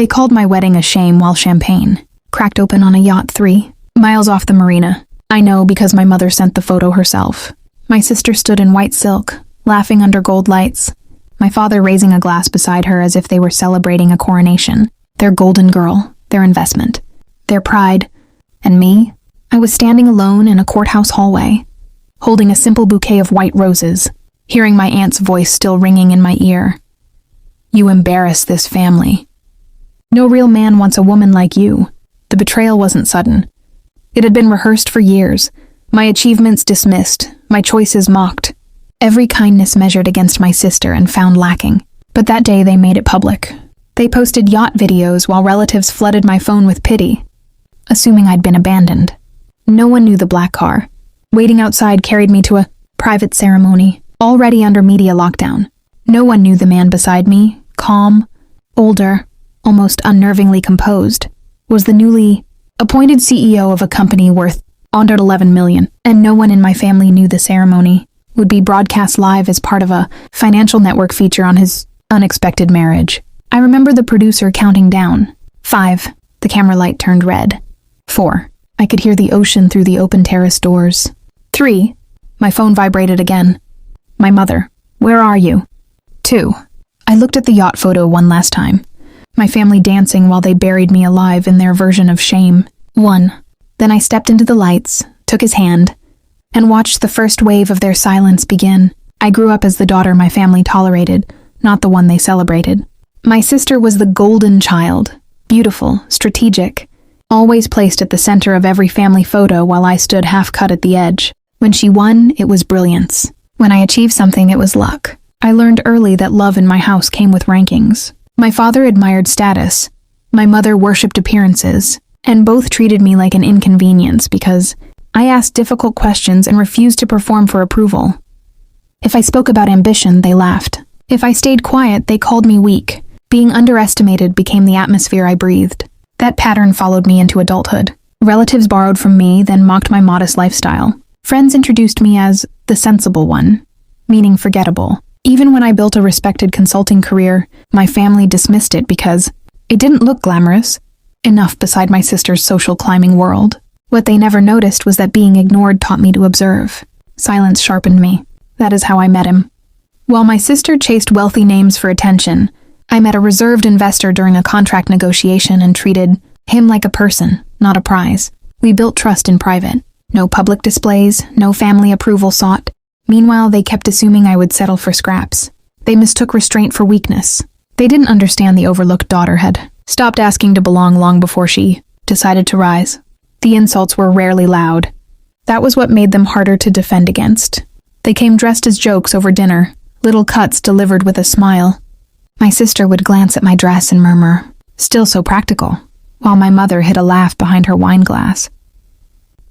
They called my wedding a shame while champagne cracked open on a yacht 3 miles off the marina. I know because my mother sent the photo herself. My sister stood in white silk, laughing under gold lights, my father raising a glass beside her as if they were celebrating a coronation. Their golden girl, their investment, their pride. And me? I was standing alone in a courthouse hallway, holding a simple bouquet of white roses, hearing my aunt's voice still ringing in my ear. You embarrass this family. No real man wants a woman like you. The betrayal wasn't sudden. It had been rehearsed for years, my achievements dismissed, my choices mocked, every kindness measured against my sister and found lacking. But that day they made it public. They posted yacht videos while relatives flooded my phone with pity, assuming I'd been abandoned. No one knew the black car. Waiting outside carried me to a private ceremony, already under media lockdown. No one knew the man beside me, calm, older, almost unnervingly composed, was the newly appointed CEO of a company worth under 11 million, and no one in my family knew the ceremony would be broadcast live as part of a financial network feature on his unexpected marriage. I remember the producer counting down. 5. The camera light turned red. 4. I could hear the ocean through the open terrace doors. 3. My phone vibrated again. My mother. Where are you? 2. I looked at the yacht photo one last time. My family dancing while they buried me alive in their version of shame. 1. Then I stepped into the lights, took his hand, and watched the first wave of their silence begin. I grew up as the daughter my family tolerated, not the one they celebrated. My sister was the golden child, beautiful, strategic, always placed at the center of every family photo while I stood half-cut at the edge. When she won, it was brilliance. When I achieved something, it was luck. I learned early that love in my house came with rankings. My father admired status, my mother worshipped appearances, and both treated me like an inconvenience because I asked difficult questions and refused to perform for approval. If I spoke about ambition, they laughed. If I stayed quiet, they called me weak. Being underestimated became the atmosphere I breathed. That pattern followed me into adulthood. Relatives borrowed from me, then mocked my modest lifestyle. Friends introduced me as the sensible one, meaning forgettable. Even when I built a respected consulting career, my family dismissed it because it didn't look glamorous enough beside my sister's social climbing world. What they never noticed was that being ignored taught me to observe. Silence sharpened me. That is how I met him. While my sister chased wealthy names for attention, I met a reserved investor during a contract negotiation and treated him like a person, not a prize. We built trust in private. No public displays, no family approval sought. Meanwhile, they kept assuming I would settle for scraps. They mistook restraint for weakness. They didn't understand the overlooked daughter had stopped asking to belong long before she decided to rise. The insults were rarely loud. That was what made them harder to defend against. They came dressed as jokes over dinner, little cuts delivered with a smile. My sister would glance at my dress and murmur, "Still so practical," while my mother hid a laugh behind her wine glass.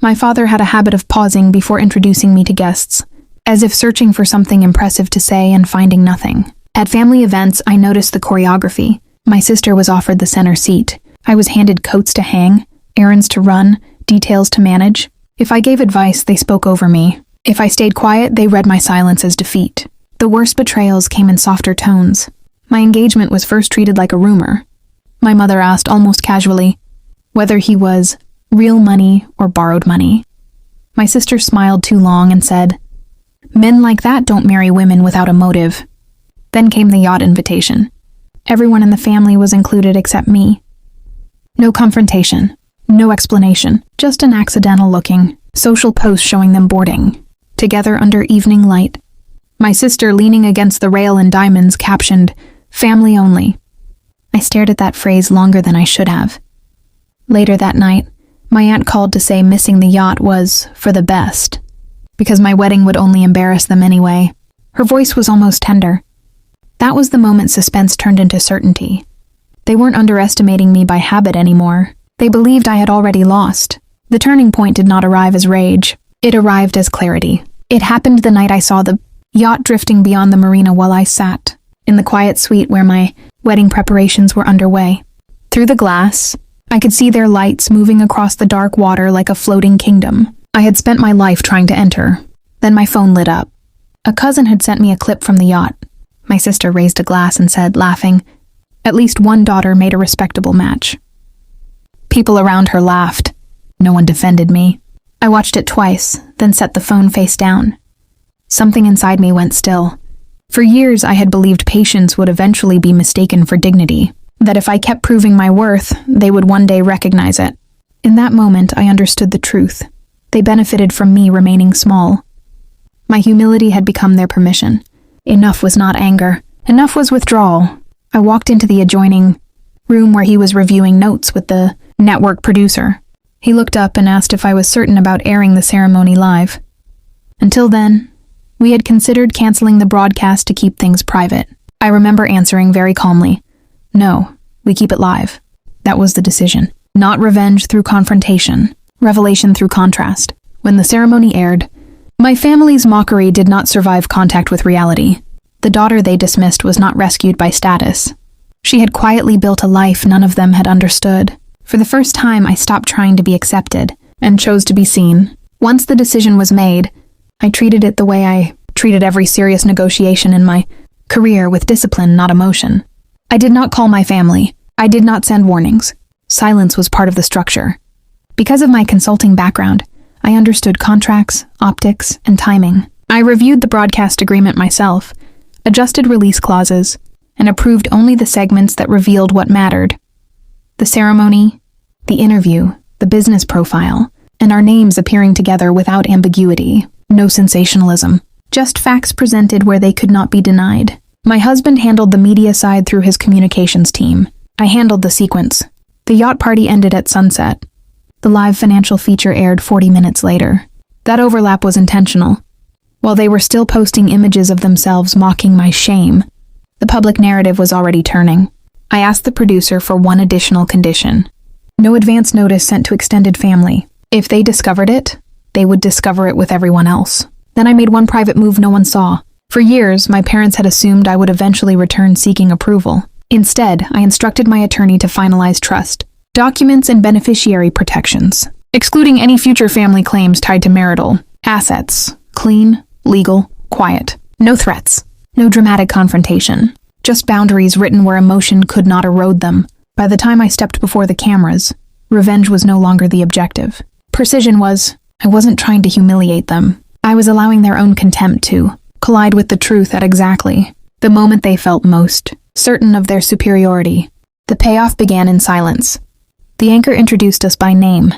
My father had a habit of pausing before introducing me to guests, as if searching for something impressive to say and finding nothing. At family events, I noticed the choreography. My sister was offered the center seat. I was handed coats to hang, errands to run, details to manage. If I gave advice, they spoke over me. If I stayed quiet, they read my silence as defeat. The worst betrayals came in softer tones. My engagement was first treated like a rumor. My mother asked almost casually whether he was real money or borrowed money. My sister smiled too long and said, "Men like that don't marry women without a motive." Then came the yacht invitation. Everyone in the family was included except me. No confrontation, no explanation, just an accidental-looking social post showing them boarding, together under evening light. My sister leaning against the rail in diamonds captioned, "Family only." I stared at that phrase longer than I should have. Later that night, my aunt called to say missing the yacht was for the best, because my wedding would only embarrass them anyway. Her voice was almost tender. That was the moment suspense turned into certainty. They weren't underestimating me by habit anymore. They believed I had already lost. The turning point did not arrive as rage. It arrived as clarity. It happened the night I saw the yacht drifting beyond the marina while I sat in the quiet suite where my wedding preparations were underway. Through the glass, I could see their lights moving across the dark water like a floating kingdom. I had spent my life trying to enter. Then my phone lit up. A cousin had sent me a clip from the yacht. My sister raised a glass and said, laughing, At least one daughter made a respectable match. People around her laughed. No one defended me. I watched it twice, then set the phone face down. Something inside me went still. For years, I had believed patience would eventually be mistaken for dignity, that if I kept proving my worth, they would one day recognize it. In that moment, I understood the truth. They benefited from me remaining small. My humility had become their permission. Enough was not anger. Enough was withdrawal. I walked into the adjoining room where he was reviewing notes with the network producer. He looked up and asked if I was certain about airing the ceremony live. Until then, we had considered canceling the broadcast to keep things private. I remember answering very calmly, "No, we keep it live." That was the decision. Not revenge through confrontation, revelation through contrast. When the ceremony aired, my family's mockery did not survive contact with reality. The daughter they dismissed was not rescued by status. She had quietly built a life none of them had understood. For the first time, I stopped trying to be accepted and chose to be seen. Once the decision was made, I treated it the way I treated every serious negotiation in my career, with discipline, not emotion. I did not call my family. I did not send warnings. Silence was part of the structure. Because of my consulting background, I understood contracts, optics, and timing. I reviewed the broadcast agreement myself, adjusted release clauses, and approved only the segments that revealed what mattered. The ceremony, the interview, the business profile, and our names appearing together without ambiguity. No sensationalism. Just facts presented where they could not be denied. My husband handled the media side through his communications team. I handled the sequence. The yacht party ended at sunset. The live financial feature aired 40 minutes later. That overlap was intentional. While they were still posting images of themselves mocking my shame, the public narrative was already turning. I asked the producer for one additional condition. No advance notice sent to extended family. If they discovered it, they would discover it with everyone else. Then I made one private move no one saw. For years, my parents had assumed I would eventually return seeking approval. Instead, I instructed my attorney to finalize trust, documents, and beneficiary protections, excluding any future family claims tied to marital assets. Clean, legal, quiet. No threats. No dramatic confrontation. Just boundaries written where emotion could not erode them. By the time I stepped before the cameras, revenge was no longer the objective. Precision was, I wasn't trying to humiliate them. I was allowing their own contempt to collide with the truth at exactly the moment they felt most certain of their superiority. The payoff began in silence. The anchor introduced us by name,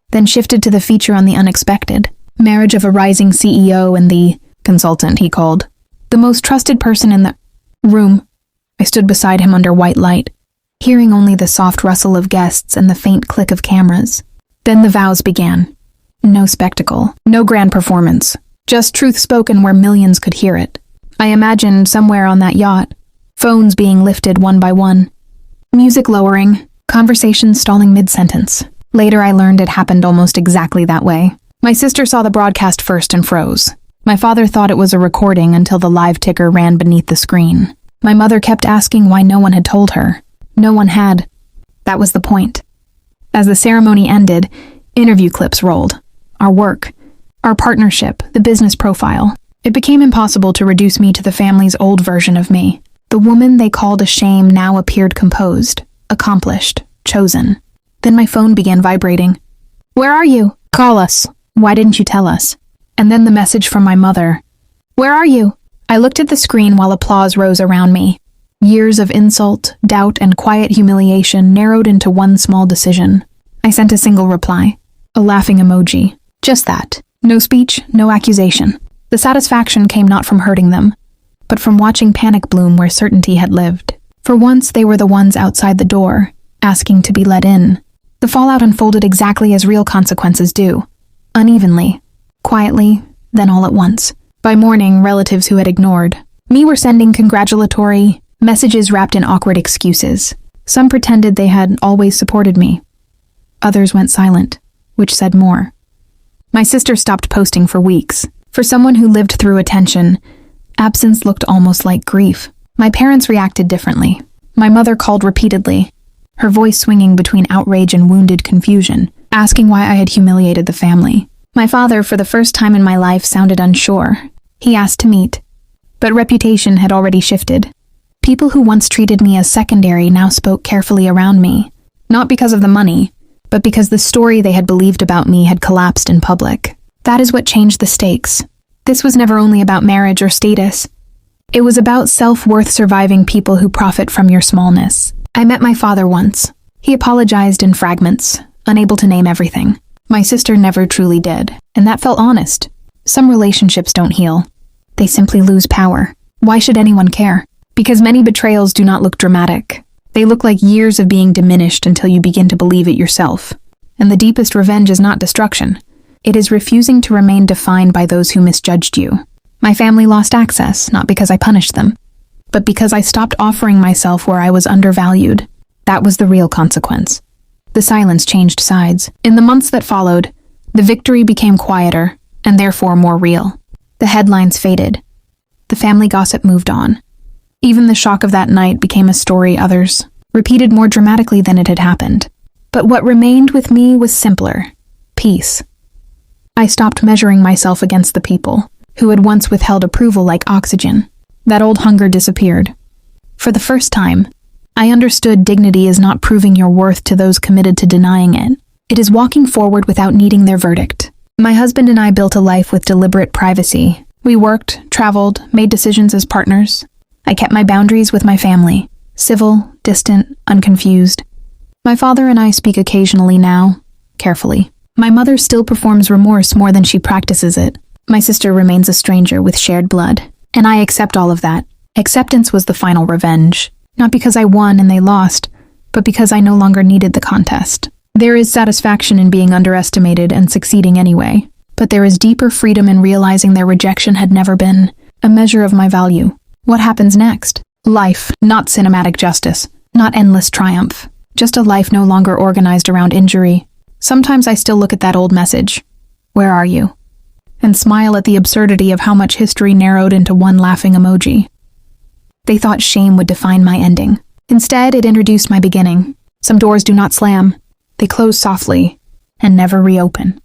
then shifted to the feature on the unexpected. Marriage of a rising CEO and the consultant, he called. The most trusted person in the room. I stood beside him under white light, hearing only the soft rustle of guests and the faint click of cameras. Then the vows began. No spectacle, no grand performance, just truth spoken where millions could hear it. I imagined somewhere on that yacht, phones being lifted one by one, music lowering, conversations stalling mid-sentence. Later I learned it happened almost exactly that way. My sister saw the broadcast first and froze. My father thought it was a recording until the live ticker ran beneath the screen. My mother kept asking why no one had told her. No one had. That was the point. As the ceremony ended, interview clips rolled. Our work, our partnership, the business profile. It became impossible to reduce me to the family's old version of me. The woman they called a shame now appeared composed, accomplished, chosen. Then my phone began vibrating. "Where are you? Call us. Why didn't you tell us?" And then the message from my mother. "Where are you?" I looked at the screen while applause rose around me. Years of insult, doubt, and quiet humiliation narrowed into one small decision. I sent a single reply. A laughing emoji. Just that. No speech, no accusation. The satisfaction came not from hurting them, but from watching panic bloom where certainty had lived. For once, they were the ones outside the door, asking to be let in. The fallout unfolded exactly as real consequences do. Unevenly, quietly, then all at once. By morning, relatives who had ignored me were sending congratulatory messages wrapped in awkward excuses. Some pretended they had always supported me. Others went silent, which said more. My sister stopped posting for weeks. For someone who lived through attention, absence looked almost like grief. My parents reacted differently. My mother called repeatedly, her voice swinging between outrage and wounded confusion, asking why I had humiliated the family. My father, for the first time in my life, sounded unsure. He asked to meet, but reputation had already shifted. People who once treated me as secondary now spoke carefully around me, not because of the money, but because the story they had believed about me had collapsed in public. That is what changed the stakes. This was never only about marriage or status. It was about self-worth surviving people who profit from your smallness. I met my father once. He apologized in fragments, unable to name everything. My sister never truly did, and that felt honest. Some relationships don't heal. They simply lose power. Why should anyone care? Because many betrayals do not look dramatic. They look like years of being diminished until you begin to believe it yourself. And the deepest revenge is not destruction. It is refusing to remain defined by those who misjudged you. My family lost access, not because I punished them, but because I stopped offering myself where I was undervalued. That was the real consequence. The silence changed sides. In the months that followed, the victory became quieter, and therefore more real. The headlines faded. The family gossip moved on. Even the shock of that night became a story others repeated more dramatically than it had happened. But what remained with me was simpler: peace. I stopped measuring myself against the people who had once withheld approval like oxygen. That old hunger disappeared. For the first time, I understood dignity is not proving your worth to those committed to denying it. It is walking forward without needing their verdict. My husband and I built a life with deliberate privacy. We worked, traveled, made decisions as partners. I kept my boundaries with my family, civil, distant, unconfused. My father and I speak occasionally now, carefully. My mother still performs remorse more than she practices it. My sister remains a stranger with shared blood, and I accept all of that. Acceptance was the final revenge, not because I won and they lost, but because I no longer needed the contest. There is satisfaction in being underestimated and succeeding anyway, but there is deeper freedom in realizing their rejection had never been a measure of my value. What happens next? Life, not cinematic justice, not endless triumph, just a life no longer organized around injury. Sometimes I still look at that old message, "Where are you?" and smile at the absurdity of how much history narrowed into one laughing emoji. They thought shame would define my ending. Instead, it introduced my beginning. Some doors do not slam. They close softly and never reopen.